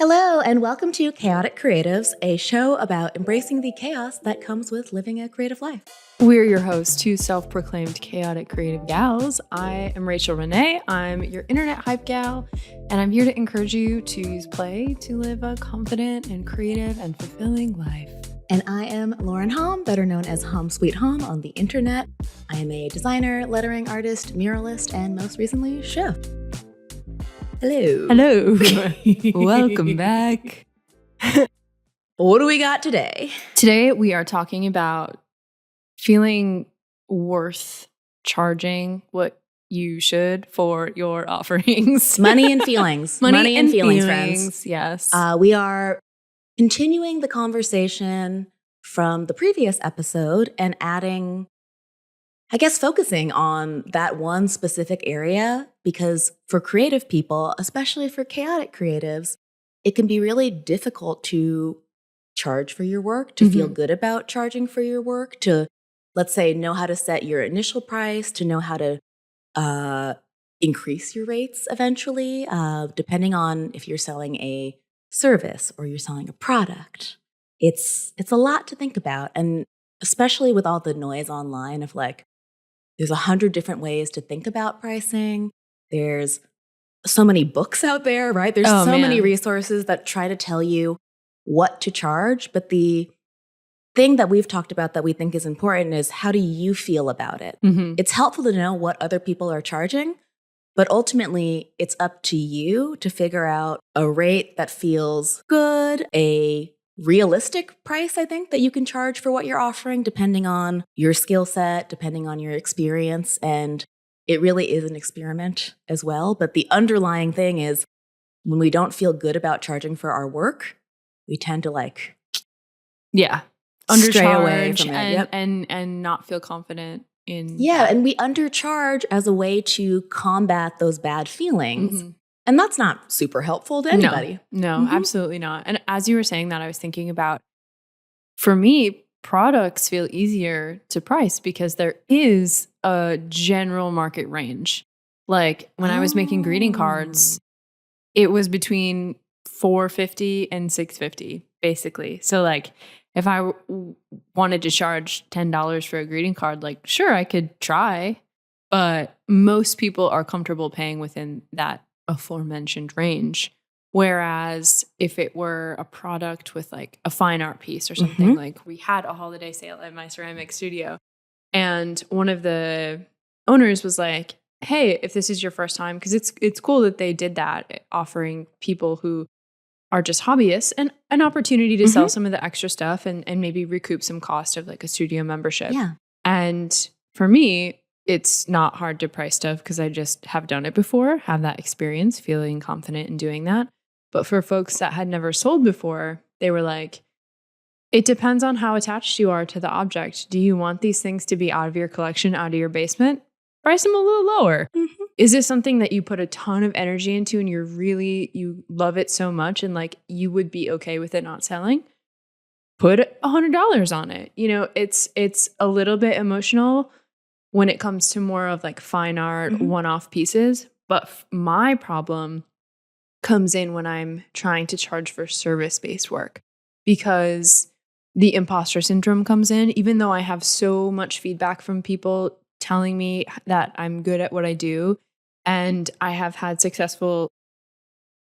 Hello, and welcome to Chaotic Creatives, a show about embracing the chaos that comes with living a creative life. We're your hosts, two self-proclaimed chaotic creative gals. I am Rachael Renee. I'm your internet hype gal, and I'm here to encourage you to use play to live a confident and creative and fulfilling life. And I am Lauren Hom, better known as Hom Sweet Hom on the internet. I am a designer, lettering artist, muralist, and most recently, chef. Hello. Hello. Welcome back. What do we got today? Today, we are talking about feeling worth charging what you should for your offerings. Money and feelings. Money and feelings, friends. Yes. We are continuing the conversation from the previous episode and adding, focusing on that one specific area, because for creative people, especially for chaotic creatives, it can be really difficult to charge for your work, to feel good about charging for your work, to, let's say, know how to set your initial price, to know how to increase your rates eventually, depending on if you're selling a service or you're selling a product. It's a lot to think about, and especially with all the noise online of there's 100 different ways to think about pricing. There's so many books out there, right? There's many resources that try to tell you what to charge. But the thing that we've talked about that we think is important is, how do you feel about it? It's helpful to know what other people are charging, but ultimately it's up to you to figure out a rate that feels good, a realistic price, I think, that you can charge for what you're offering, depending on your skill set, depending on your experience. And it really is an experiment as well. But the underlying thing is, when we don't feel good about charging for our work, we tend to stray away from it. And not feel confident in and we undercharge as a way to combat those bad feelings. And that's not super helpful to anybody. No, absolutely not. And as you were saying that, I was thinking about, for me, products feel easier to price because there is a general market range. Like when I was making greeting cards, it was between $4.50 and $6.50, basically. So if I wanted to charge $10 for a greeting card, sure, I could try, but most people are comfortable paying within that aforementioned range. Whereas if it were a product with a fine art piece or something, we had a holiday sale at my ceramic studio, and one of the owners was like, hey, if this is your first time, because it's cool that they did that, offering people who are just hobbyists an opportunity to sell some of the extra stuff and maybe recoup some cost of a studio membership. Yeah. And for me, it's not hard to price stuff because I just have done it before, have that experience, feeling confident in doing that. But for folks that had never sold before, they were like, it depends on how attached you are to the object. Do you want these things to be out of your collection, out of your basement? Price them a little lower. Is this something that you put a ton of energy into and you love it so much and you would be okay with it not selling? Put $100 on it. It's a little bit emotional when it comes to more of fine art, one-off pieces. But my problem comes in when I'm trying to charge for service-based work, because the imposter syndrome comes in. Even though I have so much feedback from people telling me that I'm good at what I do, and I have had successful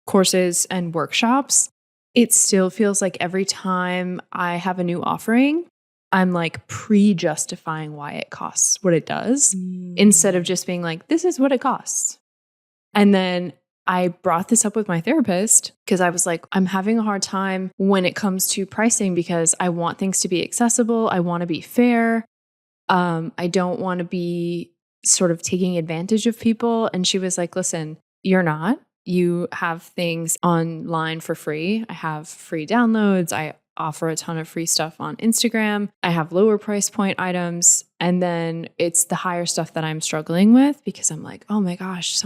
courses and workshops, it still feels like every time I have a new offering, I'm pre-justifying why it costs what it does, instead of just being this is what it costs. And then I brought this up with my therapist because I was like, I'm having a hard time when it comes to pricing because I want things to be accessible. I want to be fair. I don't want to be sort of taking advantage of people. And she was like, listen, you're not. You have things online for free. I have free downloads. I offer a ton of free stuff on Instagram. I have lower price point items. And then it's the higher stuff that I'm struggling with because I'm like, oh my gosh,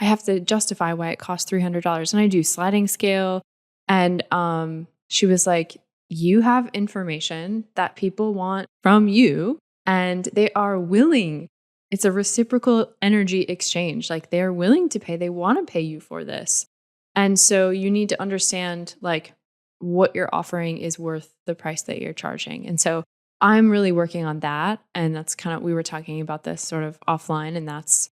I have to justify why it costs $300. And I do sliding scale. And she was like, you have information that people want from you and they are willing. It's a reciprocal energy exchange. They're willing to pay. They want to pay you for this. And so you need to understand like what you're offering is worth the price that you're charging. And so I'm really working on that. And that's kind of, we were talking about this sort of offline, and that's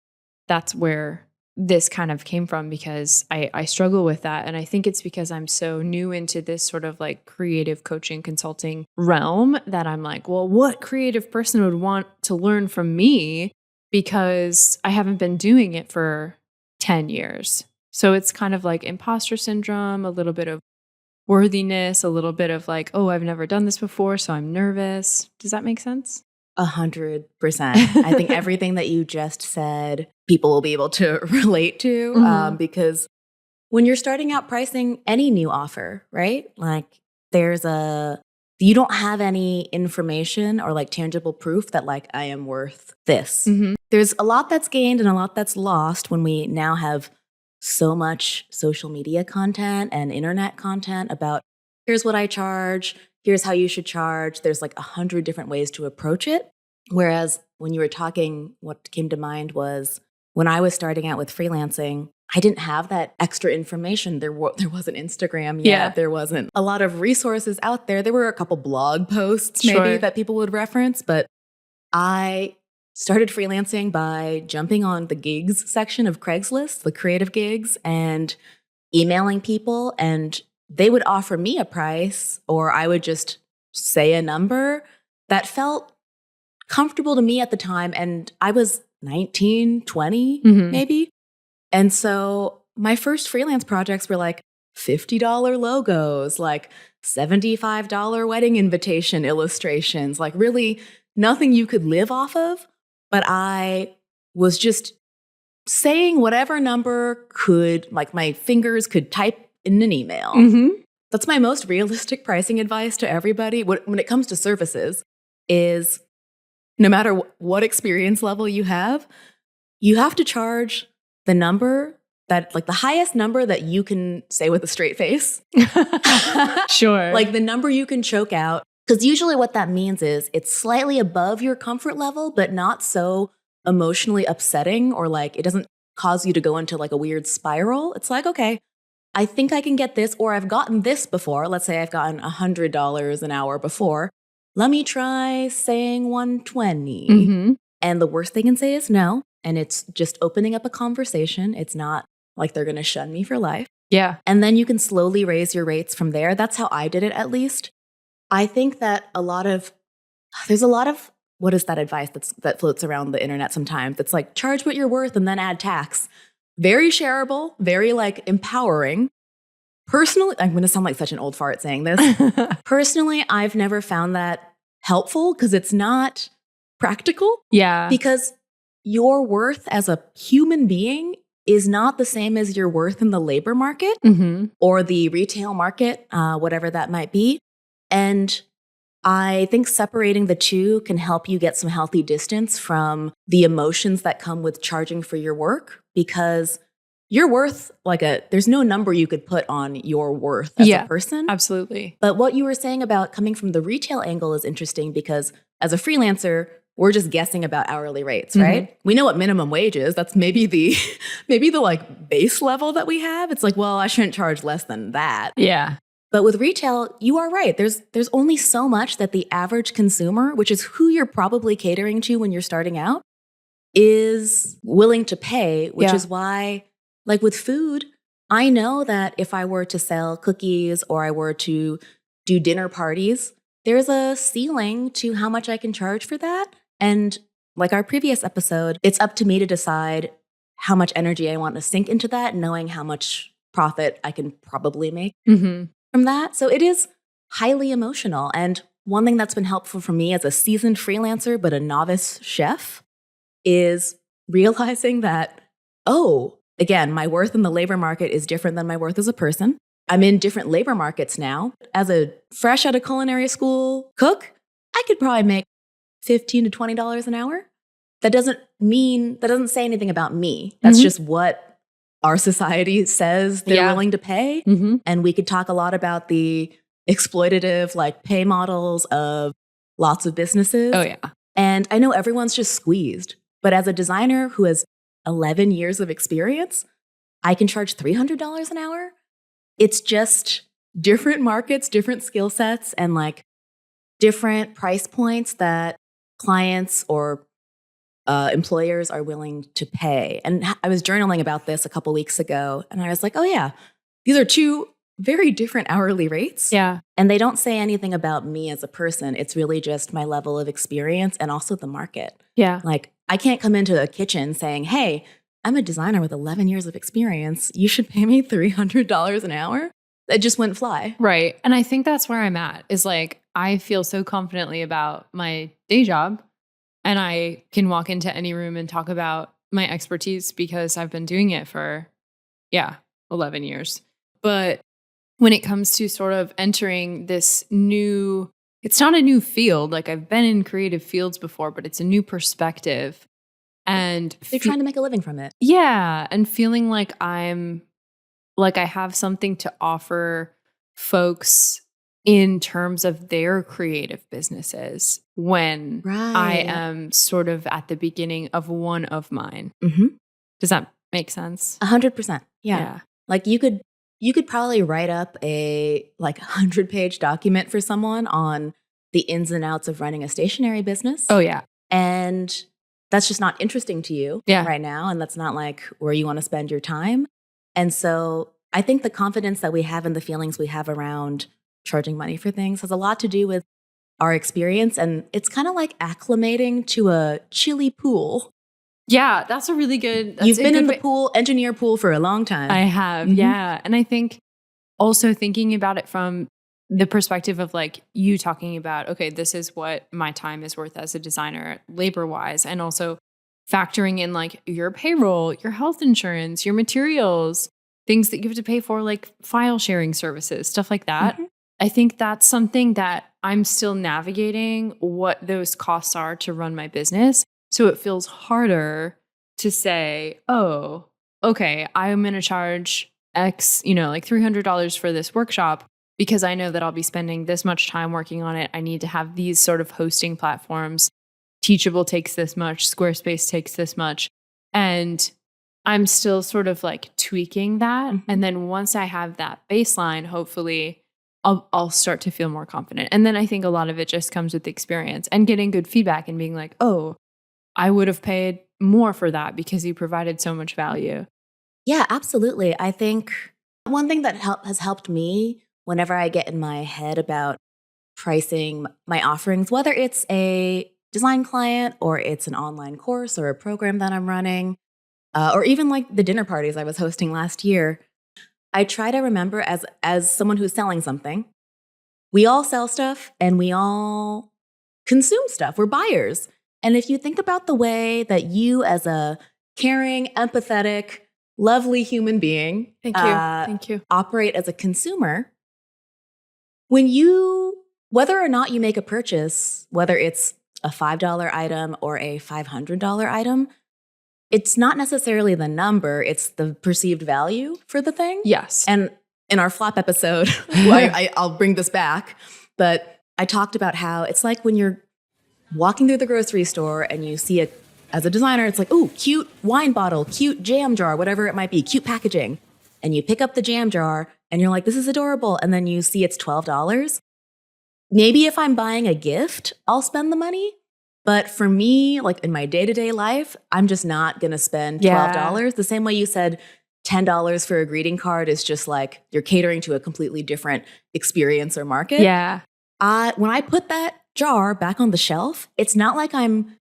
where this kind of came from, because I struggle with that. And I think it's because I'm so new into this sort of like creative coaching consulting realm that I'm like, well, what creative person would want to learn from me? Because I haven't been doing it for 10 years. So it's kind of like imposter syndrome, a little bit of worthiness, a little bit of like, oh, I've never done this before, so I'm nervous. Does that make sense? 100%. I think everything that you just said, people will be able to relate to, because when you're starting out pricing any new offer, right? Like you don't have any information or like tangible proof that like I am worth this. There's a lot that's gained and a lot that's lost when we now have so much social media content and internet content about here's what I charge, here's how you should charge. There's like 100 different ways to approach it. Whereas when you were talking, what came to mind was when I was starting out with freelancing, I didn't have that extra information. There wasn't Instagram yet. Yeah. There wasn't a lot of resources out there. There were a couple blog posts maybe that people would reference, but I started freelancing by jumping on the gigs section of Craigslist, the creative gigs, and emailing people, and they would offer me a price, or I would just say a number that felt comfortable to me at the time. And I was 19, 20, maybe. And so my first freelance projects were like $50 logos, like $75 wedding invitation illustrations, like really nothing you could live off of. But I was just saying whatever number could, like my fingers could type in an email. That's my most realistic pricing advice to everybody when it comes to services is no matter what experience level you have to charge the number that, like the highest number that you can say with a straight face. Sure. Like the number you can choke out. Because usually what that means is it's slightly above your comfort level, but not so emotionally upsetting, or like it doesn't cause you to go into like a weird spiral. It's like, okay, I think I can get this, or I've gotten this before. Let's say I've gotten $100 an hour before. Let me try saying 120. And the worst they can say is no. And it's just opening up a conversation. It's not like they're going to shun me for life. Yeah. And then you can slowly raise your rates from there. That's how I did it, at least. I think that there's a lot of, what is that advice that floats around the internet sometimes? It's like, charge what you're worth and then add tax. Very shareable, very like empowering. Personally, I'm going to sound like such an old fart saying this. Personally, I've never found that helpful because it's not practical. Yeah. Because your worth as a human being is not the same as your worth in the labor market or the retail market, whatever that might be. And I think separating the two can help you get some healthy distance from the emotions that come with charging for your work, because your worth, there's no number you could put on your worth as a person. Absolutely. But what you were saying about coming from the retail angle is interesting, because as a freelancer, we're just guessing about hourly rates, right? We know what minimum wage is. That's maybe the like base level that we have. It's like, well, I shouldn't charge less than that. Yeah. But with retail, you are right. There's only so much that the average consumer, which is who you're probably catering to when you're starting out, is willing to pay, which is why, like with food, I know that if I were to sell cookies or I were to do dinner parties, there's a ceiling to how much I can charge for that. And like our previous episode, it's up to me to decide how much energy I want to sink into that, knowing how much profit I can probably make from that. So it is highly emotional. And one thing that's been helpful for me as a seasoned freelancer, but a novice chef, is realizing that, again, my worth in the labor market is different than my worth as a person. I'm in different labor markets now. As a fresh out of culinary school cook, I could probably make $15 to $20 an hour. That doesn't say anything about me. That's just what our society says they're willing to pay. And we could talk a lot about the exploitative like pay models of lots of businesses. Oh, yeah. And I know everyone's just squeezed. But as a designer who has 11 years of experience, I can charge $300 an hour. it's just different markets, different skill sets, and like different price points that clients or employers are willing to pay. And I was journaling about this a couple weeks ago, and I was like, oh yeah, these are two very different hourly rates. Yeah. And they don't say anything about me as a person. It's really just my level of experience and also the market. Yeah. Like, I can't come into a kitchen saying, hey, I'm a designer with 11 years of experience. You should pay me $300 an hour. It just wouldn't fly. Right. And I think that's where I'm at, is like, I feel so confidently about my day job, and I can walk into any room and talk about my expertise because I've been doing it for, 11 years. But when it comes to sort of entering this new, it's not a new field. Like, I've been in creative fields before, but it's a new perspective. And You're trying to make a living from it. Yeah. And feeling like I have something to offer folks in terms of their creative businesses when I am sort of at the beginning of one of mine. Mm-hmm. Does that make sense? 100%. Yeah. Like, you could probably write up a 100-page document for someone on the ins and outs of running a stationery business. Oh, yeah. And that's just not interesting to you right now. And that's not like where you want to spend your time. And so I think the confidence that we have and the feelings we have around charging money for things has a lot to do with our experience. And it's kind of like acclimating to a chilly pool. Yeah, that's a really good... You've been in the pool, engineer pool, for a long time. I have, yeah. And I think also thinking about it from the perspective of like you talking about, okay, this is what my time is worth as a designer labor-wise, and also factoring in like your payroll, your health insurance, your materials, things that you have to pay for, like file sharing services, stuff like that. Mm-hmm. I think that's something that I'm still navigating, what those costs are to run my business. So it feels harder to say, oh, okay, I'm going to charge X, like $300 for this workshop because I know that I'll be spending this much time working on it. I need to have these sort of hosting platforms. Teachable takes this much, Squarespace takes this much. And I'm still sort of like tweaking that. Mm-hmm. And then once I have that baseline, hopefully I'll start to feel more confident. And then I think a lot of it just comes with experience and getting good feedback and being like, oh, I would have paid more for that because you provided so much value. Yeah, absolutely. I think one thing that has helped me whenever I get in my head about pricing my offerings, whether it's a design client or it's an online course or a program that I'm running, or even like the dinner parties I was hosting last year, I try to remember as someone who's selling something, we all sell stuff and we all consume stuff. We're buyers. And if you think about the way that you, as a caring, empathetic, lovely human being, Thank you, operate as a consumer, whether or not you make a purchase, whether it's a $5 item or a $500 item, it's not necessarily the number, it's the perceived value for the thing. Yes. And in our flop episode, I'll bring this back, but I talked about how it's like when you're walking through the grocery store and you see it as a designer, it's like, oh, cute wine bottle, cute jam jar, whatever it might be, cute packaging. And you pick up the jam jar and you're like, this is adorable. And then you see it's $12. Maybe if I'm buying a gift, I'll spend the money. But for me, like in my day-to-day life, I'm just not going to spend $12. The same way you said $10 for a greeting card is just like you're catering to a completely different experience or market. Yeah. When I put that jar back on the shelf, it's not like I'm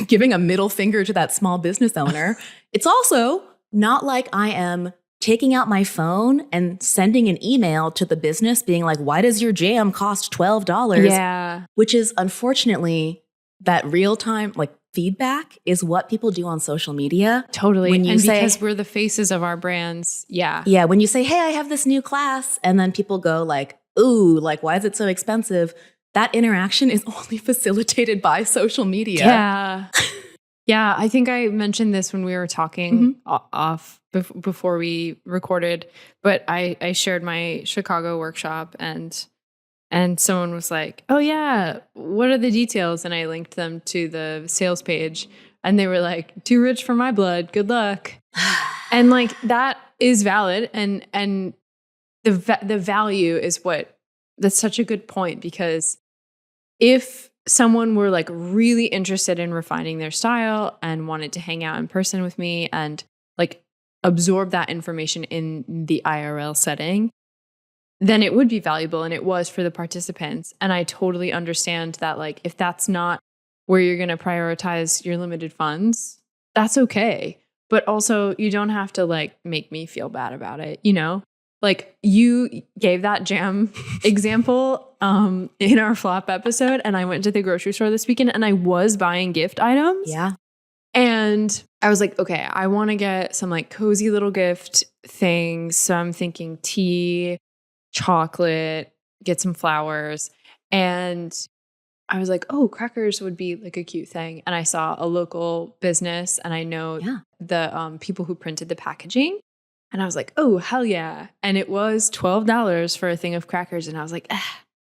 giving a middle finger to that small business owner. It's also not like I am taking out my phone and sending an email to the business being like, why does your jam cost $12? Yeah. Which is unfortunately that real-time feedback is what people do on social media. Totally. When you say, because we're the faces of our brands. Yeah. Yeah. When you say, hey, I have this new class, and then people go like, ooh, why is it so expensive? That interaction is only facilitated by social media. Yeah. Yeah. I think I mentioned this when we were talking off before we recorded, but I shared my Chicago workshop and someone was like, oh yeah, what are the details? And I linked them to the sales page and they were like, too rich for my blood. Good luck. And that is valid. And the value is that's such a good point, because if someone were like really interested in refining their style and wanted to hang out in person with me and like absorb that information in the IRL setting, then it would be valuable, and it was for the participants. And I totally understand that, like, if that's not where you're going to prioritize your limited funds, that's okay. But also, you don't have to like make me feel bad about it, you know? Like, you gave that jam example in our flop episode, and I went to the grocery store this weekend and I was buying gift items. Yeah. And I was like, okay, I want to get some like cozy little gift things. So I'm thinking tea, chocolate, get some flowers. And I was like, oh, crackers would be like a cute thing. And I saw a local business, and I know the people who printed the packaging. And I was like, oh, hell yeah. And it was $12 for a thing of crackers. And I was like,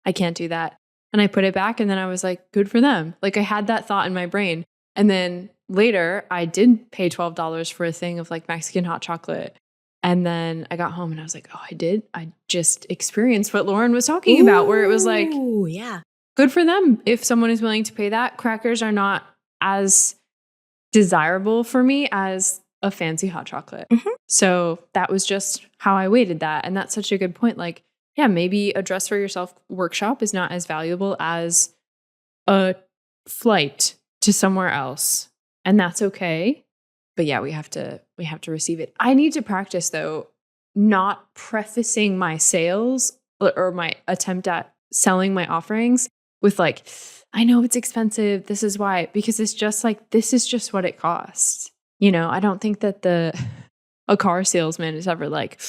I can't do that. And I put it back, and then I was like, good for them. Like, I had that thought in my brain. And then later I did pay $12 for a thing of like Mexican hot chocolate. And then I got home and I was like, oh, I just experienced what Lauren was talking about, where it was like, yeah, good for them. If someone is willing to pay that, crackers are not as desirable for me as a fancy hot chocolate. Mm-hmm. So that was just how I weighted that. And that's such a good point. Like, yeah, maybe a dress for yourself workshop is not as valuable as a flight to somewhere else. And that's okay. But yeah, we have to receive it. I need to practice, though, not prefacing my sales or my attempt at selling my offerings with like, I know it's expensive, this is why, because it's just like, this is just what it costs. You know, I don't think that a car salesman is ever like,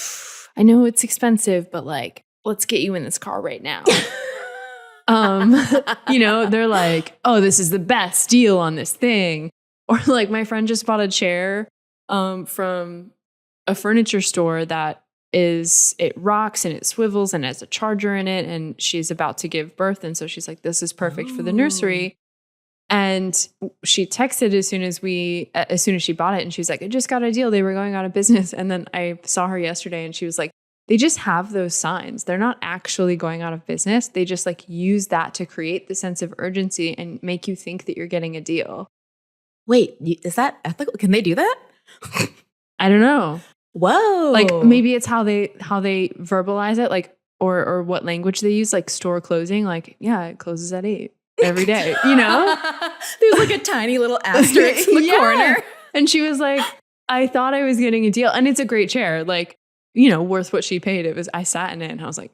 I know it's expensive, but like, let's get you in this car right now. You know, they're like, oh, this is the best deal on this thing. Or like, my friend just bought a chair from a furniture store that it rocks and it swivels and has a charger in it, and she's about to give birth. And so she's like, this is perfect for the nursery. And she texted as soon as she bought it, and she was like, I just got a deal. They were going out of business. And then I saw her yesterday, and she was like, they just have those signs. They're not actually going out of business. They just like use that to create the sense of urgency and make you think that you're getting a deal. Wait, is that ethical? Can they do that? I don't know. Whoa. Like, maybe it's how they verbalize it, like, or what language they use, like store closing. Like, yeah, it closes at 8 every day, you know? There's like a tiny little asterisk in the corner. And she was like, I thought I was getting a deal. And it's a great chair, like, you know, worth what she paid. I sat in it and I was like,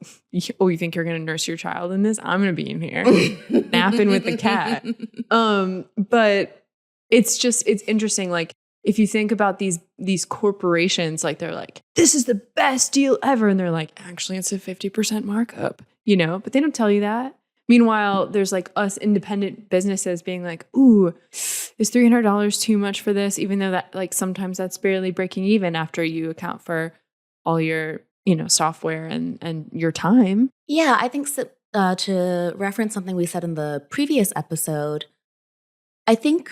oh, you think you're going to nurse your child in this? I'm going to be in here napping with the cat. But it's interesting. Like, if you think about these corporations, like, they're like, this is the best deal ever. And they're like, actually, it's a 50% markup, you know, but they don't tell you that. Meanwhile, there's like us independent businesses being like, ooh, is $300 too much for this? Even though that, like, sometimes that's barely breaking even after you account for all your, you know, software and your time. Yeah, I think so, to reference something we said in the previous episode, I think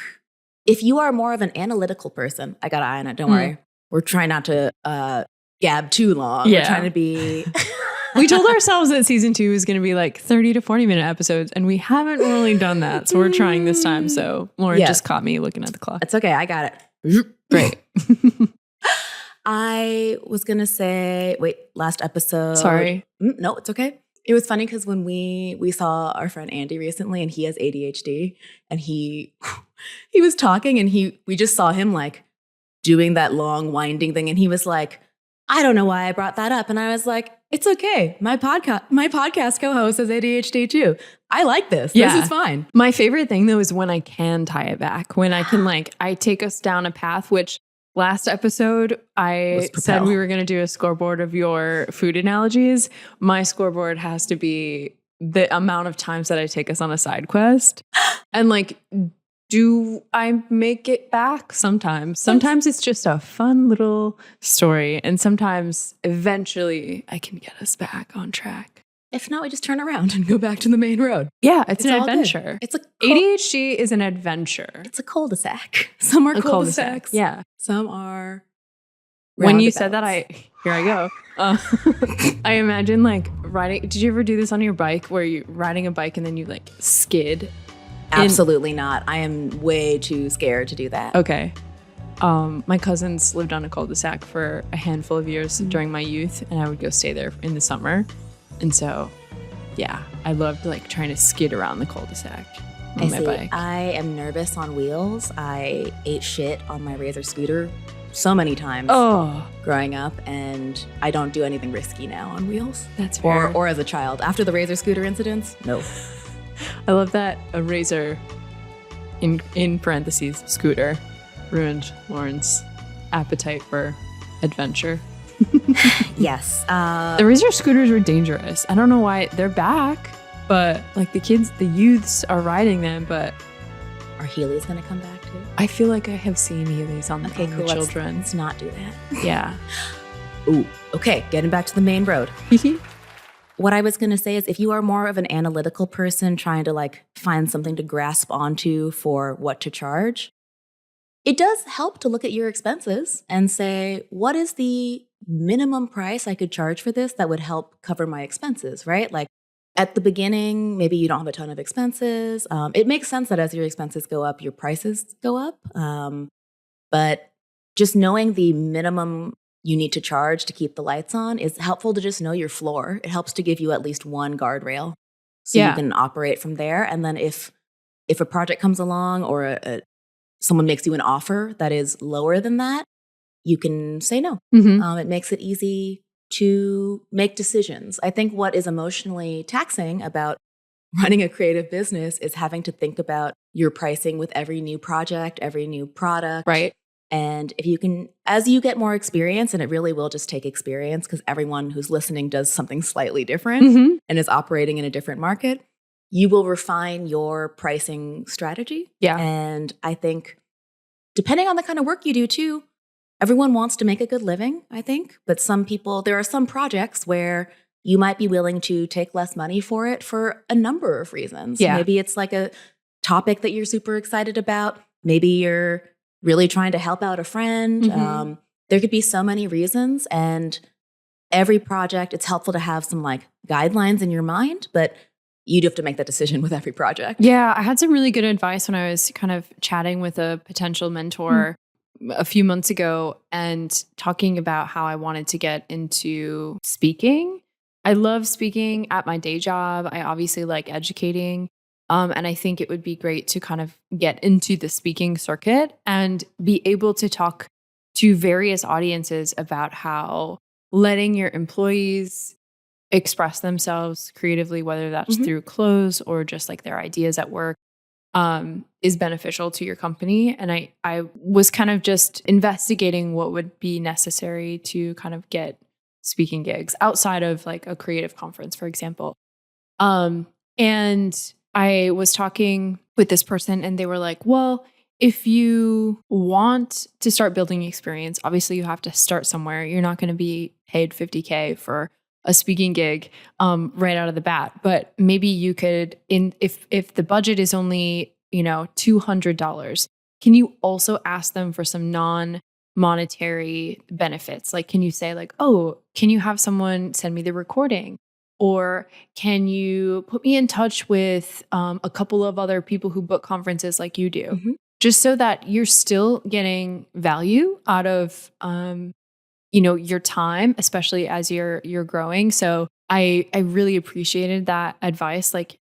if you are more of an analytical person, I got an eye on it, don't worry. We're trying not to gab too long. Yeah. We're trying to be... We told ourselves that season 2 was going to be like 30 to 40 minute episodes, and we haven't really done that. So we're trying this time. So Lauren just caught me looking at the clock. It's okay. I got it. Great. I was going to say, last episode. Sorry. No, it's okay. It was funny because when we saw our friend Andy recently, and he has ADHD, and he was talking, and we just saw him like doing that long winding thing, and he was like, I don't know why I brought that up. And I was like, it's okay. My podcast co-host has ADHD too. I like this. Yeah. This is fine. My favorite thing though is when I can tie it back, when I can I take us down a path, which last episode I said we were going to do a scoreboard of your food analogies. My scoreboard has to be the amount of times that I take us on a side quest. And like, do I make it back? Sometimes. Sometimes it's just a fun little story. And sometimes eventually I can get us back on track. If not, we just turn around and go back to the main road. Yeah, it's an adventure. Good. ADHD is an adventure. It's a cul-de-sac. Some are cul-de-sacs. Yeah. Some are When you said that, I here I go. I imagine like riding. Did you ever do this on your bike where you're riding a bike and then you like skid? Absolutely not. I am way too scared to do that. Okay. My cousins lived on a cul-de-sac for a handful of years during my youth, and I would go stay there in the summer. And so, yeah, I loved like trying to skid around the cul-de-sac on my bike. I am nervous on wheels. I ate shit on my Razor scooter so many times growing up, and I don't do anything risky now on wheels. That's fair. Or as a child. After the Razor scooter incidents, no. I love that a Razor, in parentheses, scooter, ruined Lauren's appetite for adventure. Yes. The Razor scooters were dangerous. I don't know why they're back, but like the youths are riding them, but are Heelys going to come back too? I feel like I have seen Heelys on the children. Let's not do that. Yeah. Ooh, okay. Getting back to the main road. What I was going to say is if you are more of an analytical person trying to like find something to grasp onto for what to charge, it does help to look at your expenses and say, what is the minimum price I could charge for this that would help cover my expenses, right? Like at the beginning, maybe you don't have a ton of expenses. It makes sense that as your expenses go up, your prices go up. But just knowing the minimum you need to charge to keep the lights on is helpful to just know your floor. It helps to give you at least one guardrail so you can operate from there. And then if a project comes along or someone makes you an offer that is lower than that, you can say no. It makes it easy to make decisions. I think what is emotionally taxing about running a creative business is having to think about your pricing with every new project, every new product. Right. And if you can, as you get more experience, and it really will just take experience because everyone who's listening does something slightly different and is operating in a different market, you will refine your pricing strategy. Yeah. And I think depending on the kind of work you do too, everyone wants to make a good living, I think. But there are some projects where you might be willing to take less money for it for a number of reasons. Yeah. Maybe it's like a topic that you're super excited about. Maybe you're really trying to help out a friend. There could be so many reasons. And every project, it's helpful to have some like guidelines in your mind, but you do have to make that decision with every project. Yeah, I had some really good advice when I was kind of chatting with a potential mentor a few months ago and talking about how I wanted to get into speaking. I love speaking at my day job. I obviously like educating. And I think it would be great to kind of get into the speaking circuit and be able to talk to various audiences about how letting your employees express themselves creatively, whether that's through clothes or just like their ideas at work, is beneficial to your company. And I was kind of just investigating what would be necessary to kind of get speaking gigs outside of like a creative conference, for example. And I was talking with this person and they were like, well, if you want to start building experience, obviously you have to start somewhere. You're not going to be paid $50K for a speaking gig right out of the bat. But maybe you could, if the budget is only, $200, can you also ask them for some non-monetary benefits? Like, can you say like, oh, can you have someone send me the recording? Or can you put me in touch with a couple of other people who book conferences like you do? Just so that you're still getting value out of, your time, especially as you're growing. So I really appreciated that advice. Like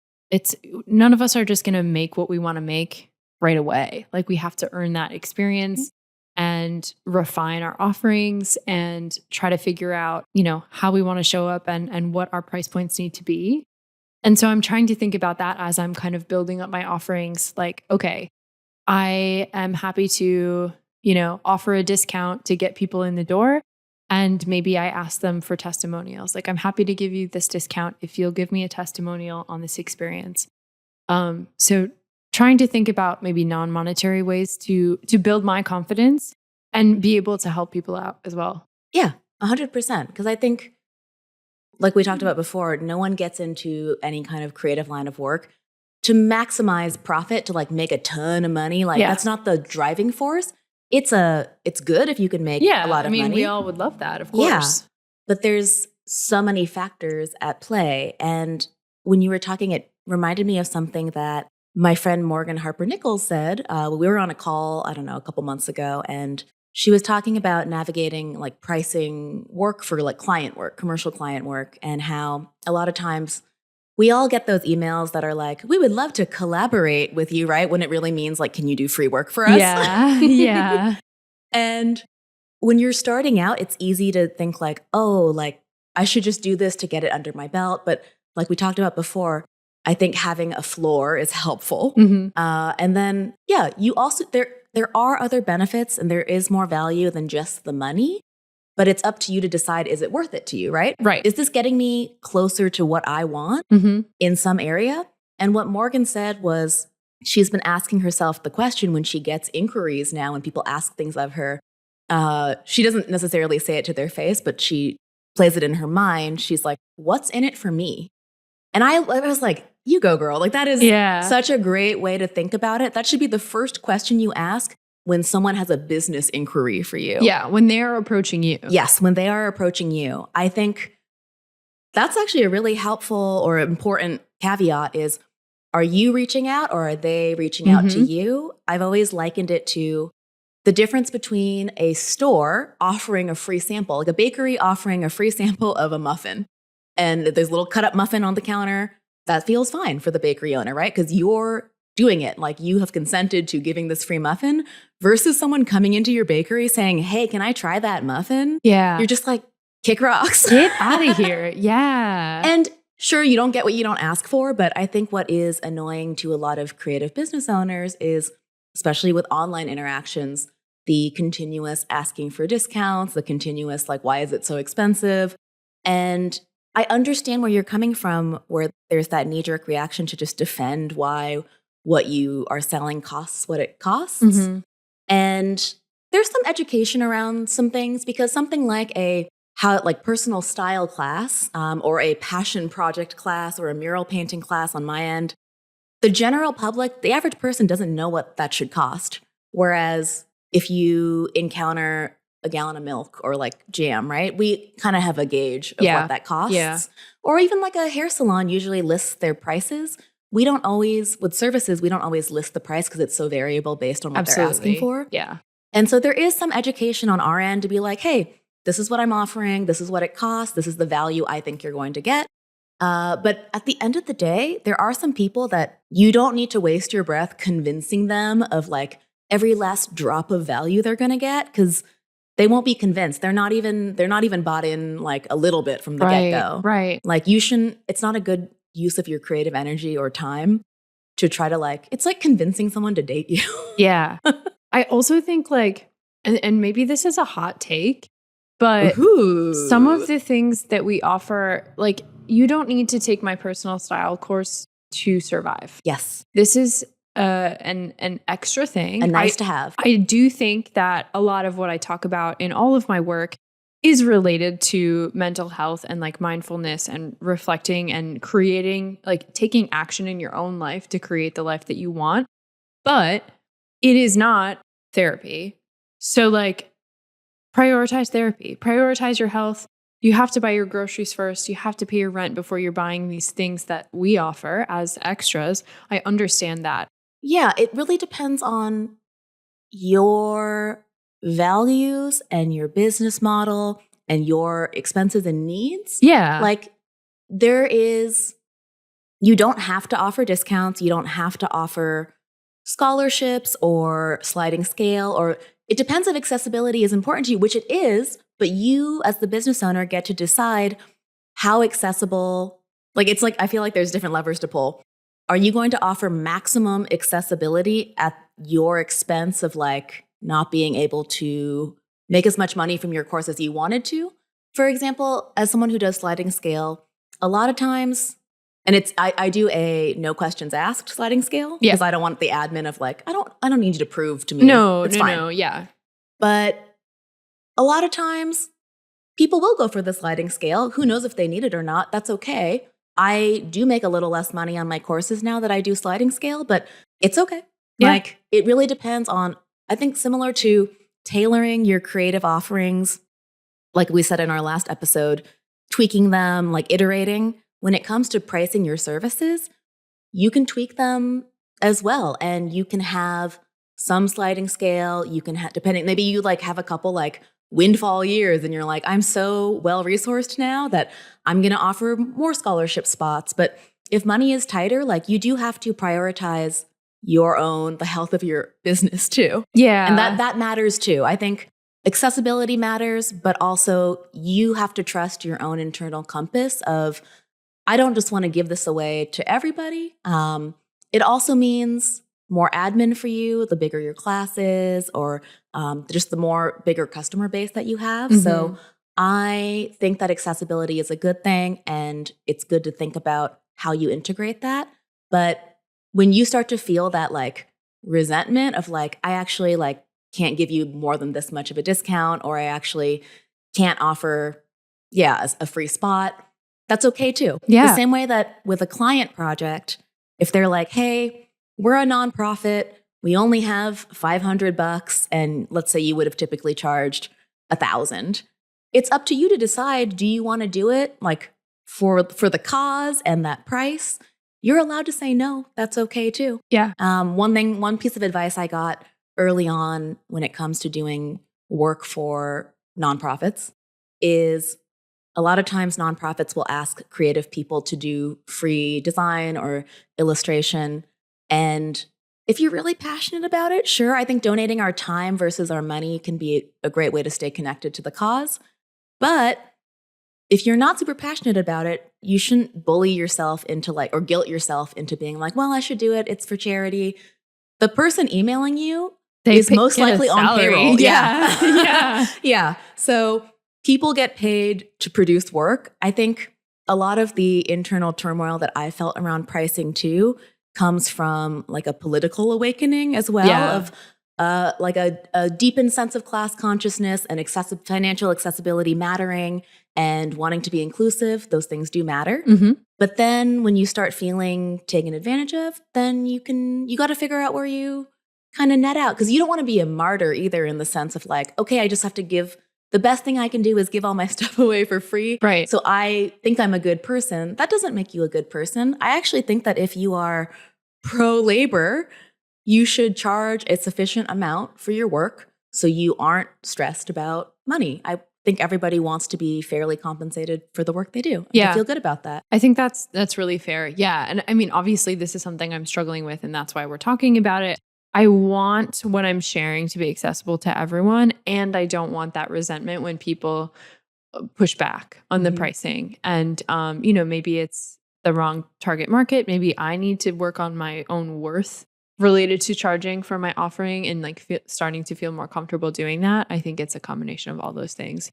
none of us are just going to make what we want to make right away. Like we have to earn that experience and refine our offerings and try to figure out, how we want to show up and what our price points need to be. And so I'm trying to think about that as I'm kind of building up my offerings. Like, okay, I am happy to, offer a discount to get people in the door. And maybe I ask them for testimonials. Like, I'm happy to give you this discount if you'll give me a testimonial on this experience. So trying to think about maybe non-monetary ways to build my confidence and be able to help people out as well. Yeah, 100%. Because I think, like we talked about before, no one gets into any kind of creative line of work to maximize profit, to like make a ton of money. Like that's not the driving force. it's good if you can make a lot of money. We all would love that, of Yeah. course. But there's so many factors at play. And when you were talking, it reminded me of something that my friend Morgan Harper Nichols said. We were on a call, I don't know, a couple months ago, and she was talking about navigating like pricing work for like client work, commercial client work, and how a lot of times we all get those emails that are like, we would love to collaborate with you, right? When it really means like, can you do free work for us? Yeah. Yeah. And when you're starting out, it's easy to think like, oh, like I should just do this to get it under my belt. But like we talked about before, I think having a floor is helpful. Mhm. And then, yeah, you also, there are other benefits and there is more value than just the money, but it's up to you to decide, is it worth it to you, right? Right. Is this getting me closer to what I want Mhm. in some area? And what Morgan said was she's been asking herself the question when she gets inquiries now, when people ask things of her. She doesn't necessarily say it to their face, but she plays it in her mind. She's like, what's in it for me? And I was like, you go, girl. Like that is such a great way to think about it. That should be the first question you ask when someone has a business inquiry for you. Yeah, when they're approaching you. Yes, when they are approaching you. I think that's actually a really helpful or important caveat is, are you reaching out or are they reaching out to you? I've always likened it to the difference between a store offering a free sample, like a bakery offering a free sample of a muffin. And there's a little cut up muffin on the counter. That feels fine for the bakery owner, right? Because you're doing it. Like you have consented to giving this free muffin versus someone coming into your bakery saying, hey, can I try that muffin? Yeah. You're just like, kick rocks. Get out of here. Yeah. And sure, you don't get what you don't ask for. But I think what is annoying to a lot of creative business owners is, especially with online interactions, the continuous asking for discounts, the continuous like, why is it so expensive? And I understand where you're coming from, where there's that knee-jerk reaction to just defend why what you are selling costs what it costs. Mhm. And there's some education around some things, because something like a personal style class or a passion project class or a mural painting class on my end, the general public, the average person doesn't know what that should cost. Whereas if you encounter a gallon of milk or like jam, right? We kind of have a gauge of what that costs. Yeah. Or even like a hair salon usually lists their prices. We don't always, with services, we don't always list the price because it's so variable based on what they're asking for. Yeah. And so there is some education on our end to be like, hey, this is what I'm offering. This is what it costs. This is the value I think you're going to get. But at the end of the day, there are some people that you don't need to waste your breath convincing them of like every last drop of value they're going to get, because they won't be convinced. They're not even bought in like a little bit from the get-go. Right. Like it's not a good use of your creative energy or time to try to like, it's like convincing someone to date you. Yeah. I also think like, and maybe this is a hot take, but some of the things that we offer, like you don't need to take my personal style course to survive. Yes. This is an extra thing. Nice to have. I do think that a lot of what I talk about in all of my work is related to mental health and like mindfulness and reflecting and creating, like taking action in your own life to create the life that you want. But it is not therapy. So like prioritize therapy, prioritize your health. You have to buy your groceries first. You have to pay your rent before you're buying these things that we offer as extras. I understand that. Yeah, it really depends on your values and your business model and your expenses and needs. Yeah. Like you don't have to offer discounts. You don't have to offer scholarships or sliding scale, or it depends if accessibility is important to you, which it is, but you as the business owner get to decide how accessible, like it's like, I feel like there's different levers to pull. Are you going to offer maximum accessibility at your expense of like not being able to make as much money from your course as you wanted to? For example, as someone who does sliding scale, a lot of times, and I do a no questions asked sliding scale because I don't want the admin of like, I don't need you to prove to me. No, it's fine. No, yeah. But a lot of times people will go for the sliding scale. Who knows if they need it or not? That's okay. I do make a little less money on my courses now that I do sliding scale, but it's okay. Yeah. Like it really depends on I think similar to tailoring your creative offerings, like we said in our last episode, tweaking them, like iterating, when it comes to pricing your services, you can tweak them as well. And you can have some sliding scale. You can have, depending, maybe you like have a couple like windfall years and you're like, I'm so well resourced now that I'm going to offer more scholarship spots. But if money is tighter, like you do have to prioritize the health of your business too. Yeah. And that matters too. I think accessibility matters, but also you have to trust your own internal compass of, I don't just want to give this away to everybody. It also means more admin for you, the bigger your class is, or just the more bigger customer base that you have. Mm-hmm. So I think that accessibility is a good thing, and it's good to think about how you integrate that. But when you start to feel that like resentment of like, I actually like can't give you more than this much of a discount, or I actually can't offer, a free spot, that's okay too. Yeah. The same way that with a client project, if they're like, hey, we're a nonprofit, we only have $500, and let's say you would have typically charged $1,000. It's up to you to decide, do you want to do it like for the cause and that price? You're allowed to say no. That's okay too. Yeah. One piece of advice I got early on when it comes to doing work for nonprofits is a lot of times nonprofits will ask creative people to do free design or illustration. And if you're really passionate about it, sure, I think donating our time versus our money can be a great way to stay connected to the cause. But if you're not super passionate about it, you shouldn't bully yourself into like, or guilt yourself into being like, well, I should do it. It's for charity. The person emailing you is most likely on payroll. Yeah. Yeah. Yeah. So people get paid to produce work. I think a lot of the internal turmoil that I felt around pricing too comes from like a political awakening as well of like a deepened sense of class consciousness and financial accessibility mattering and wanting to be inclusive. Those things do matter. Mm-hmm. But then when you start feeling taken advantage of, then you got to figure out where you kind of net out, because you don't want to be a martyr either, in the sense of like, okay, I just have to give, the best thing I can do is give all my stuff away for free. Right. So I think I'm a good person. That doesn't make you a good person. I actually think that if you are pro-labor, you should charge a sufficient amount for your work so you aren't stressed about money. I think everybody wants to be fairly compensated for the work they do. I feel good about that. I think that's really fair. Yeah. And I mean, obviously this is something I'm struggling with, and that's why we're talking about it. I want what I'm sharing to be accessible to everyone, and I don't want that resentment when people push back on the pricing. And maybe it's the wrong target market. Maybe I need to work on my own worth related to charging for my offering, and like starting to feel more comfortable doing that. I think it's a combination of all those things.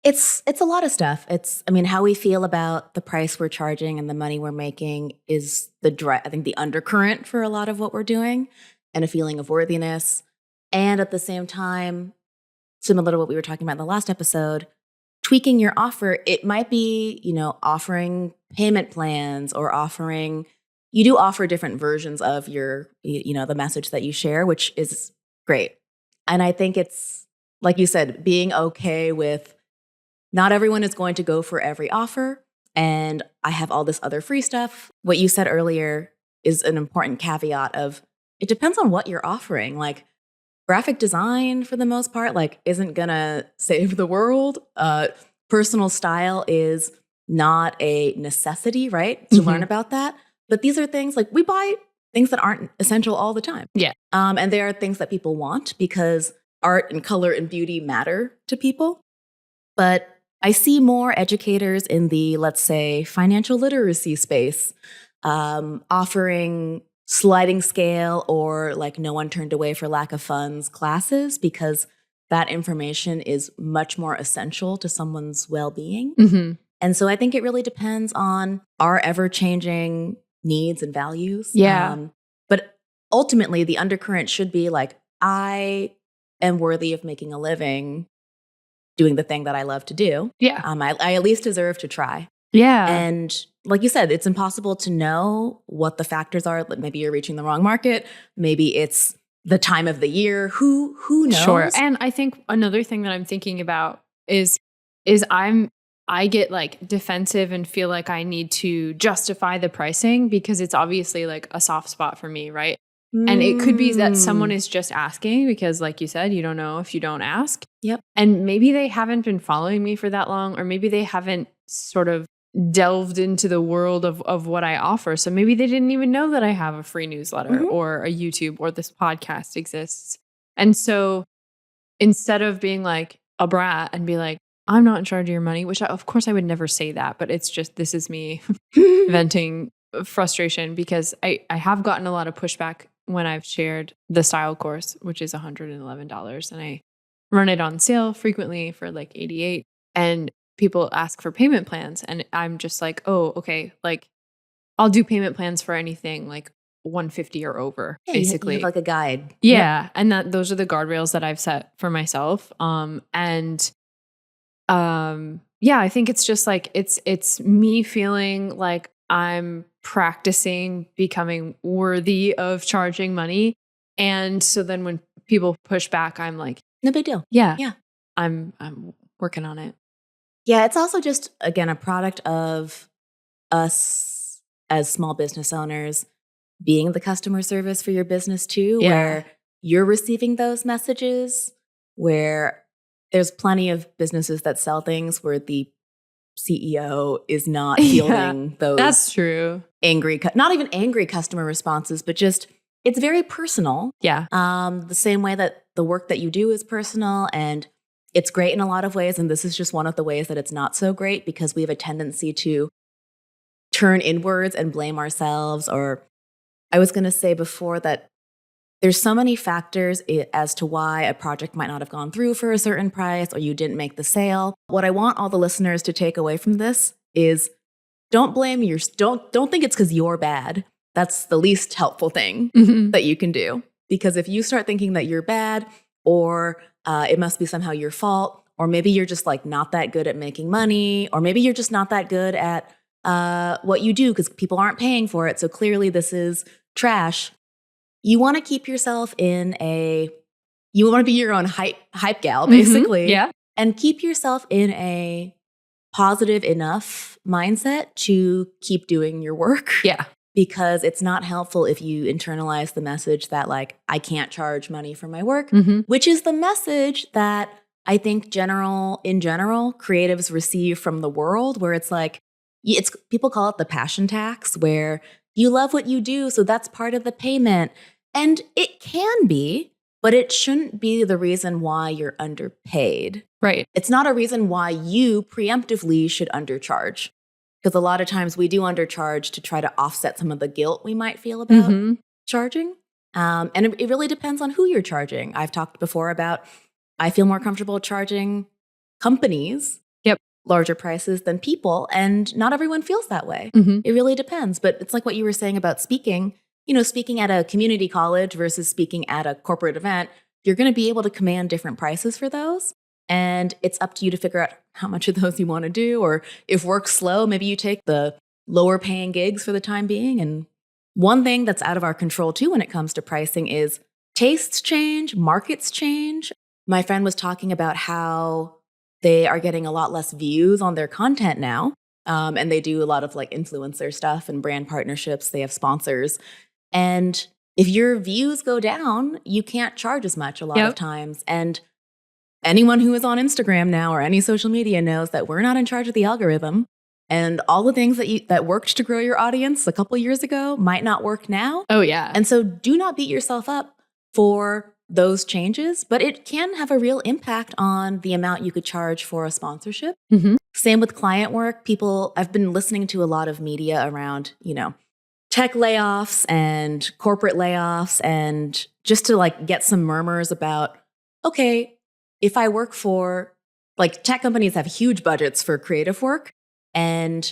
It's a lot of stuff. How we feel about the price we're charging and the money we're making is I think the undercurrent for a lot of what we're doing, and a feeling of worthiness. And at the same time, similar to what we were talking about in the last episode, tweaking your offer, it might be, offering payment plans, or you do offer different versions of your, the message that you share, which is great. And I think it's, like you said, being okay with not everyone is going to go for every offer. And I have all this other free stuff. What you said earlier is an important caveat of, it depends on what you're offering. Like graphic design, for the most part, like isn't gonna save the world. Personal style is not a necessity, right? To learn about that. But these are things like we buy things that aren't essential all the time. Yeah. And they are things that people want because art and color and beauty matter to people. But I see more educators in the, let's say, financial literacy space offering sliding scale, or like no one turned away for lack of funds classes, because that information is much more essential to someone's well-being. Mm-hmm. And so I think it really depends on our ever-changing needs and values. Yeah. But ultimately, the undercurrent should be like, I am worthy of making a living doing the thing that I love to do. Yeah. I at least deserve to try. Yeah. And like you said, it's impossible to know what the factors are. Maybe you're reaching the wrong market. Maybe it's the time of the year. Who knows? Sure. And I think another thing that I'm thinking about is I get like defensive and feel like I need to justify the pricing because it's obviously like a soft spot for me, right? And it could be that someone is just asking because, like you said, you don't know if you don't ask. Yep. And maybe they haven't been following me for that long, or maybe they haven't sort of delved into the world of what I offer. So maybe they didn't even know that I have a free newsletter or a YouTube or this podcast exists. And so instead of being like a brat and be like, I'm not in charge of your money, which of course I would never say that, but it's just, this is me venting frustration because I have gotten a lot of pushback when I've shared the style course, which is $111. And I run it on sale frequently for like $88. And people ask for payment plans. And I'm just like, oh, okay. Like I'll do payment plans for anything like $150 or over, basically. You have like a guide. Yeah. Yep. And those are the guardrails that I've set for myself. Yeah, I think it's just like, it's me feeling like I'm practicing becoming worthy of charging money. And so then when people push back, I'm like, no big deal. Yeah. Yeah. I'm working on it. Yeah. It's also just, again, a product of us as small business owners being the customer service for your business too, where you're receiving those messages, where there's plenty of businesses that sell things where the CEO is not fielding those. That's true. Not even angry customer responses, but just it's very personal. Yeah. The same way that the work that you do is personal, and it's great in a lot of ways. And this is just one of the ways that it's not so great because we have a tendency to turn inwards and blame ourselves. Or I was going to say before that there's so many factors as to why a project might not have gone through for a certain price or you didn't make the sale. What I want all the listeners to take away from this is don't blame don't think it's because you're bad. That's the least helpful thing that you can do. Because if you start thinking that you're bad or it must be somehow your fault, or maybe you're just like not that good at making money, or maybe you're just not that good at what you do because people aren't paying for it. So clearly this is trash. You want to keep yourself you want to be your own hype gal, basically. Yeah. And keep yourself in a positive enough mindset to keep doing your work. Yeah. Because it's not helpful if you internalize the message that like, I can't charge money for my work, which is the message that I think in general, creatives receive from the world, where it's like, people call it the passion tax, where you love what you do, so that's part of the payment. And it can be, but it shouldn't be the reason why you're underpaid. Right. It's not a reason why you preemptively should undercharge. Because a lot of times we do undercharge to try to offset some of the guilt we might feel about charging. And it really depends on who you're charging. I've talked before about I feel more comfortable charging companies larger prices than people, and not everyone feels that way. It really depends. But it's like what you were saying about speaking. Speaking at a community college versus speaking at a corporate event, you're going to be able to command different prices for those. And it's up to you to figure out how much of those you want to do. Or if work's slow, maybe you take the lower paying gigs for the time being. And one thing that's out of our control too when it comes to pricing is tastes change, markets change. My friend was talking about how they are getting a lot less views on their content now. And they do a lot of like influencer stuff and brand partnerships. They have sponsors. And if your views go down, you can't charge as much a lot of times. And anyone who is on Instagram now or any social media knows that we're not in charge of the algorithm. And all the things that worked to grow your audience a couple years ago might not work now. Oh, yeah. And so do not beat yourself up for those changes, but it can have a real impact on the amount you could charge for a sponsorship. Same with client work. I've been listening to a lot of media around, tech layoffs and corporate layoffs, and just to like get some murmurs about, okay, if I work for like tech companies have huge budgets for creative work, and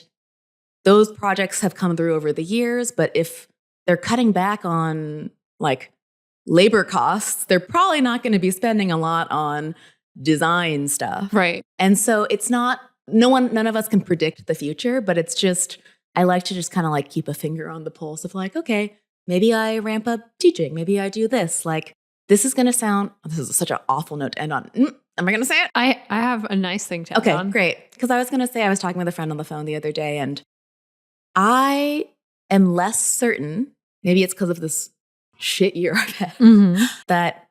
those projects have come through over the years, but if they're cutting back on like labor costs, they're probably not going to be spending a lot on design stuff. Right. And so it's not, none of us can predict the future, but it's just, I like to just kind of like keep a finger on the pulse of like, okay, maybe I ramp up teaching. Maybe I do this. Like this is such an awful note to end on. Am I going to say it? I have a nice thing to end on. Okay, great. Because I was going to say, I was talking with a friend on the phone the other day, and I am less certain, maybe it's because of this shit year I've had, that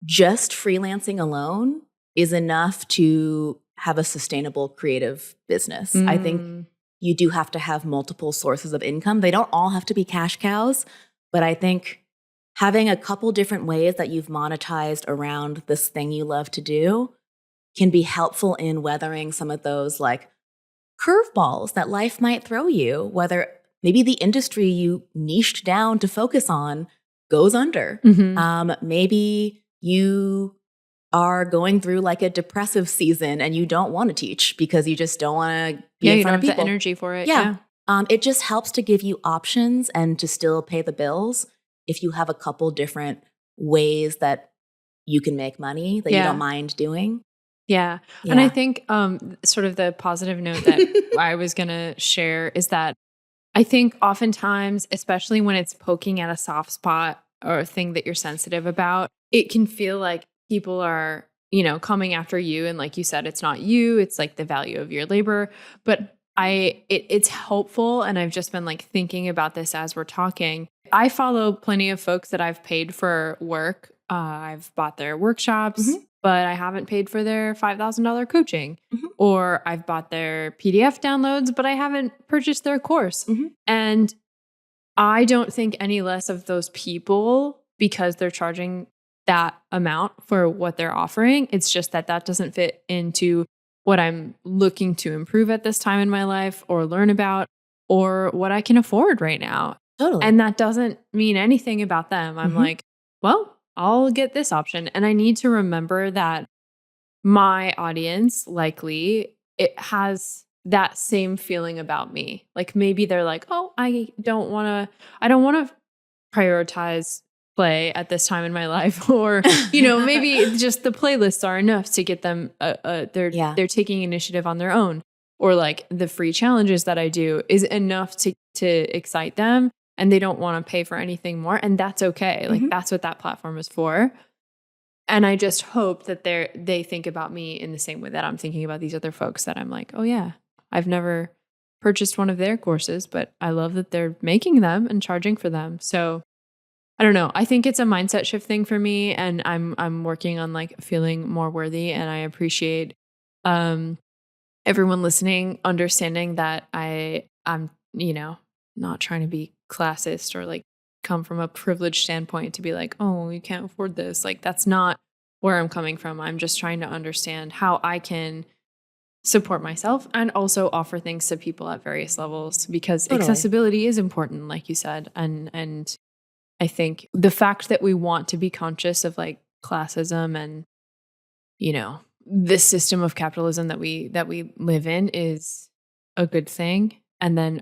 just freelancing alone is enough to have a sustainable creative business. I think you do have to have multiple sources of income. They don't all have to be cash cows, but I think having a couple different ways that you've monetized around this thing you love to do can be helpful in weathering some of those like curveballs that life might throw you, whether maybe the industry you niched down to focus on goes under. Maybe you are going through like a depressive season and you don't want to teach because you just don't want to be in front of people. You don't have the energy for it. Yeah. It just helps to give you options and to still pay the bills if you have a couple different ways that you can make money that you don't mind doing. Yeah. And I think sort of the positive note that I was going to share is that I think oftentimes, especially when it's poking at a soft spot or a thing that you're sensitive about, it can feel like people are, coming after you. And like you said, it's not you, it's like the value of your labor. But it's helpful. And I've just been like thinking about this as we're talking. I follow plenty of folks that I've paid for work. I've bought their workshops, but I haven't paid for their $5,000 coaching. Or I've bought their PDF downloads, but I haven't purchased their course. And I don't think any less of those people because they're charging that amount for what they're offering. It's just that doesn't fit into what I'm looking to improve at this time in my life or learn about or what I can afford right now. Totally. And that doesn't mean anything about them. I'm like, well, I'll get this option. And I need to remember that my audience likely it has that same feeling about me. Like maybe they're like, oh, I don't want to prioritize play at this time in my life, or maybe just the playlists are enough to get them they're taking initiative on their own, or like the free challenges that I do is enough to excite them and they don't want to pay for anything more, and that's okay. Like that's what that platform is for. And I just hope that they think about me in the same way that I'm thinking about these other folks, that I'm like, oh yeah, I've never purchased one of their courses, but I love that they're making them and charging for them. So I don't know. I think it's a mindset shift thing for me, and I'm working on like feeling more worthy, and I appreciate everyone listening understanding that I'm not trying to be classist or like come from a privileged standpoint to be like, oh, you can't afford this. Like that's not where I'm coming from. I'm just trying to understand how I can support myself and also offer things to people at various levels, because accessibility is important, like you said, and I think the fact that we want to be conscious of like classism and, this system of capitalism that we live in is a good thing. And then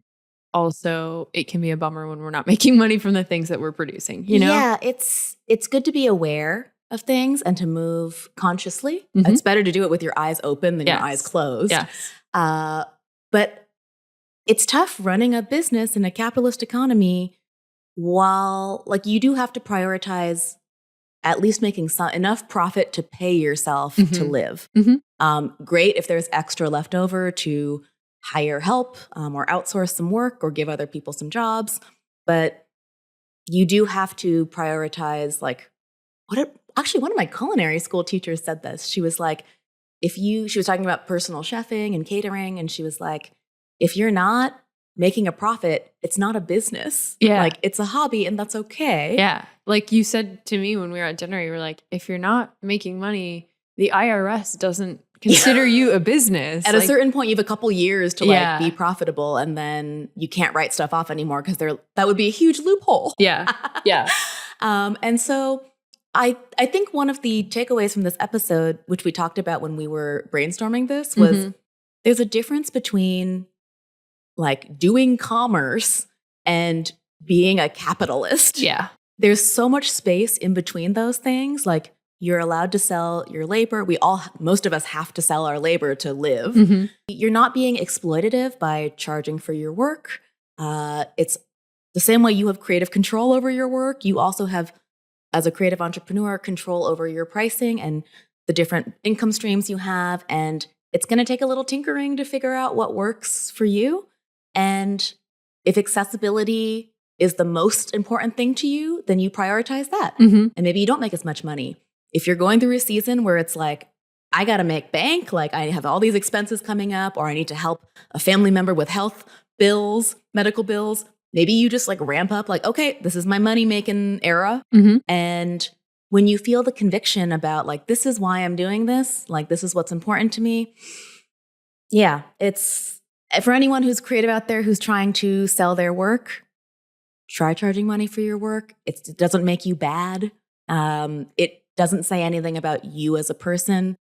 also it can be a bummer when we're not making money from the things that we're producing, Yeah, it's good to be aware of things and to move consciously. It's better to do it with your eyes open than your eyes closed. Yes. But it's tough running a business in a capitalist economy while like you do have to prioritize at least making enough profit to pay yourself to live. Great if there's extra left over to hire help or outsource some work or give other people some jobs. But you do have to prioritize like actually one of my culinary school teachers said this. She was like, she was talking about personal chefing and catering, and she was like, if you're not making a profit, it's not a business. Yeah. Like it's a hobby, and that's okay. Yeah. Like you said to me when we were at dinner, you were like, if you're not making money, the IRS doesn't consider you a business. At a certain point, you have a couple years to like be profitable, and then you can't write stuff off anymore because that would be a huge loophole. Yeah. Yeah. And so I think one of the takeaways from this episode, which we talked about when we were brainstorming this, was there's a difference between like doing commerce and being a capitalist. Yeah. There's so much space in between those things. Like you're allowed to sell your labor. Most of us have to sell our labor to live. You're not being exploitative by charging for your work. It's the same way you have creative control over your work. You also have as a creative entrepreneur, control over your pricing and the different income streams you have. And it's going to take a little tinkering to figure out what works for you. And if accessibility is the most important thing to you, then you prioritize that. Mm-hmm. And maybe you don't make as much money. If you're going through a season where it's like, I got to make bank, like I have all these expenses coming up, or I need to help a family member with health bills, medical bills, maybe you just like ramp up like, okay, this is my money making era. Mm-hmm. And when you feel the conviction about like, this is why I'm doing this, like this is what's important to me. Yeah, it's for anyone who's creative out there who's trying to sell their work, try charging money for your work. It doesn't make you bad. It doesn't say anything about you as a person.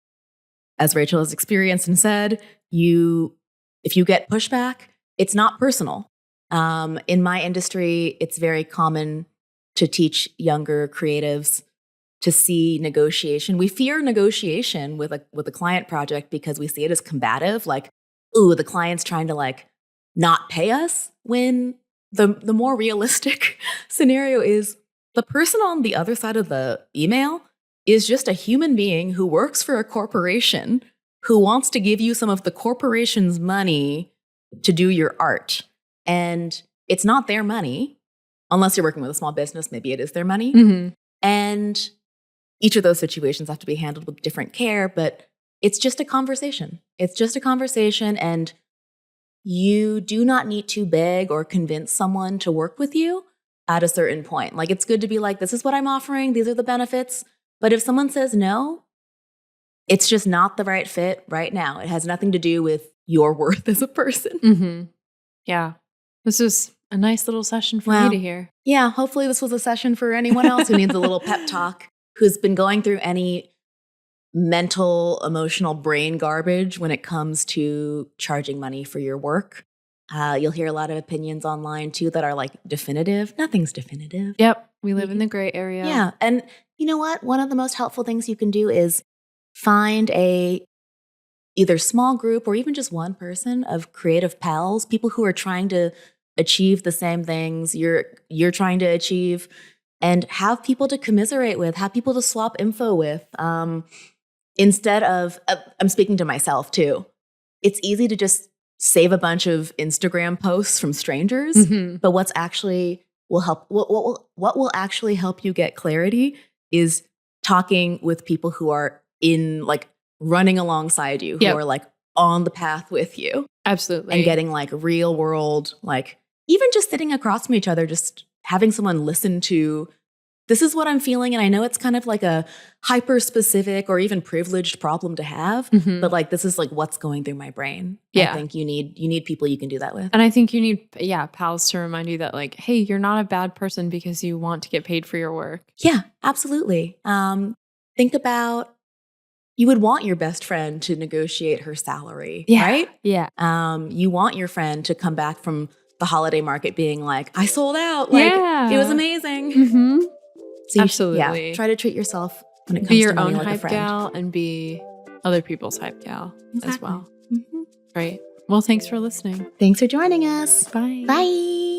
As Rachael has experienced and said, if you get pushback, it's not personal. In my industry, it's very common to teach younger creatives to see negotiation. We fear negotiation with a client project because we see it as combative, like, ooh, the client's trying to like not pay us, when the more realistic scenario is the person on the other side of the email is just a human being who works for a corporation who wants to give you some of the corporation's money to do your art. And it's not their money, unless you're working with a small business, maybe it is their money. Mm-hmm. And each of those situations have to be handled with different care, but it's just a conversation. It's just a conversation, and you do not need to beg or convince someone to work with you at a certain point. Like, it's good to be like, this is what I'm offering, these are the benefits. But if someone says no, it's just not the right fit right now. It has nothing to do with your worth as a person. Mm-hmm. Yeah. This was a nice little session for me to hear. Yeah, hopefully this was a session for anyone else who needs a little pep talk, who's been going through any mental, emotional brain garbage when it comes to charging money for your work. You'll hear a lot of opinions online too that are like definitive. Nothing's definitive. Yep. We live in the gray area. Yeah. And you know what? One of the most helpful things you can do is find a either small group or even just one person of creative pals, people who are trying to achieve the same things you're trying to achieve, and have people to commiserate with, have people to swap info with. Instead of, I'm speaking to myself too. It's easy to just save a bunch of Instagram posts from strangers, Mm-hmm. but what will actually help you get clarity is talking with people who are in like running alongside you, who are like on the path with you. Absolutely. And getting like real world, like even just sitting across from each other, just having someone listen to, this is what I'm feeling. And I know it's kind of like a hyper specific or even privileged problem to have, Mm-hmm. but like, this is like what's going through my brain. Yeah. I think you need people you can do that with. And I think you need, pals to remind you that like, hey, you're not a bad person because you want to get paid for your work. Yeah, absolutely. Think about, you would want your best friend to negotiate her salary, right? Yeah. You want your friend to come back from the holiday market being like, I sold out. Like, it was amazing. Mm-hmm. So Absolutely. Try to treat yourself when it comes be to your money own like a hype friend. gal and be other people's hype gal as Exactly. well. Mm-hmm. Right. Well, thanks for listening. Thanks for joining us. Bye. Bye.